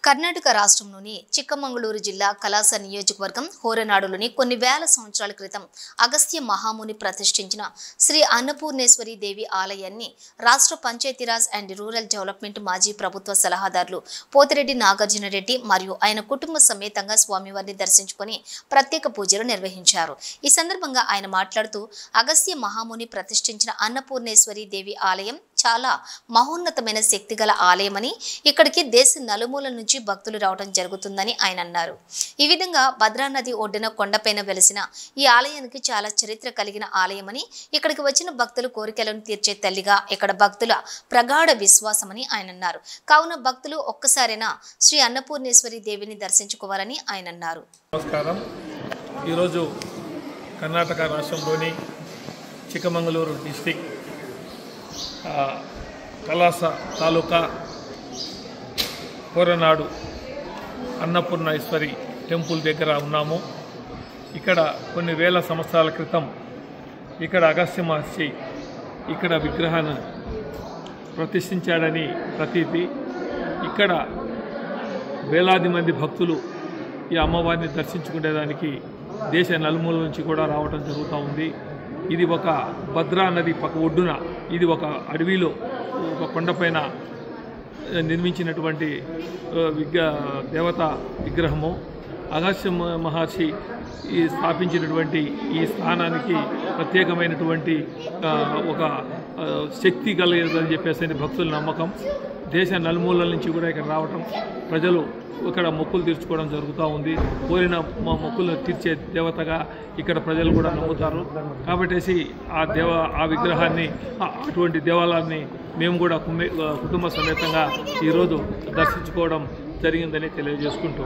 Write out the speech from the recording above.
కర్ణాటక రాష్ట్రంలోని చిక్కమంగళూరు జిల్లా కలాస నియోజకవర్గం హోరనాడులోని కొన్ని వేల సంవత్సరాల క్రితం అగస్త్య మహాముని ప్రతిష్ఠించిన శ్రీ అన్నపూర్ణేశ్వరి దేవి ఆలయాన్ని రాష్ట్ర పంచాయతీరాజ్ అండ్ రూరల్ డెవలప్మెంట్ మాజీ ప్రభుత్వ సలహాదారులు పోతిరెడ్డి నాగార్జునరెడ్డి మరియు ఆయన కుటుంబ సమేతంగా స్వామివారిని దర్శించుకొని ప్రత్యేక పూజలు నిర్వహించారు। ఈ సందర్భంగా ఆయన మాట్లాడుతూ అగస్త్య మహాముని ప్రతిష్ఠించిన అన్నపూర్ణేశ్వరి దేవి ఆలయం చాలా మహోన్నతమైన శక్తిగల ఆలయమని ఇక్కడికి దేశ నలుమూలల నుంచి భక్తులు రావడం జరుగుతుందని ఆయన అన్నారు। ఈ విధంగా భద్రా నది ఒడ్డున కొండపైన వెలిసిన ఈ ఆలయానికి చాలా చరిత్ర కలిగిన ఆలయమని ఇక్కడికి వచ్చిన భక్తులు కోరికలను తీర్చే తల్లిగా ఇక్కడ భక్తుల ప్రగాఢ విశ్వాసమని ఆయన అన్నారు। కావున భక్తులు ఒక్కసారైనా శ్రీ అన్నపూర్ణేశ్వరి దేవిని దర్శించుకోవాలని ఆయన అన్నారు। నమస్కారం। ఈరోజు కర్ణాటక రాష్ట్రంలోని చిక్కమంగళూరు డిస్ట్రిక్ట్ కలాస తాలూకా హోరనాడు అన్నపూర్ణేశ్వరి టెంపుల్ దగ్గర ఉన్నాము। ఇక్కడ కొన్ని వేల సంవత్సరాల క్రితం ఇక్కడ అగస్త్య మహర్షి ఇక్కడ విగ్రహాన్ని ప్రతిష్ఠించాడని ప్రతీతి। ఇక్కడ వేలాది మంది భక్తులు ఈ అమ్మవారిని దర్శించుకునేదానికి దేశ నలుమూల నుంచి కూడా రావడం జరుగుతూ ఉంది। ఇది ఒక భద్రా నది పక్క ఒడ్డున, ఇది ఒక అడవిలో ఒక కొండపైన నిర్మించినటువంటి దేవత విగ్రహము। అగస్త్య మహర్షి స్థాపించినటువంటి ఈ స్థానానికి ప్రత్యేకమైనటువంటి ఒక శక్తి కలిగేదని చెప్పేసి భక్తుల నమ్మకం। దేశ నలుమూలల నుంచి కూడా ఇక్కడ రావటం, ప్రజలు ఇక్కడ మొక్కులు తీర్చుకోవడం జరుగుతూ ఉంది। కోరిన మొక్కులు తీర్చే దేవతగా ఇక్కడ ప్రజలు కూడా నమ్ముతారు। కాబట్టి ఆ విగ్రహాన్ని, అటువంటి దేవాలయాన్ని మేము కూడా కుటుంబ సమేతంగా ఈరోజు దర్శించుకోవడం జరిగిందని తెలియజేసుకుంటూ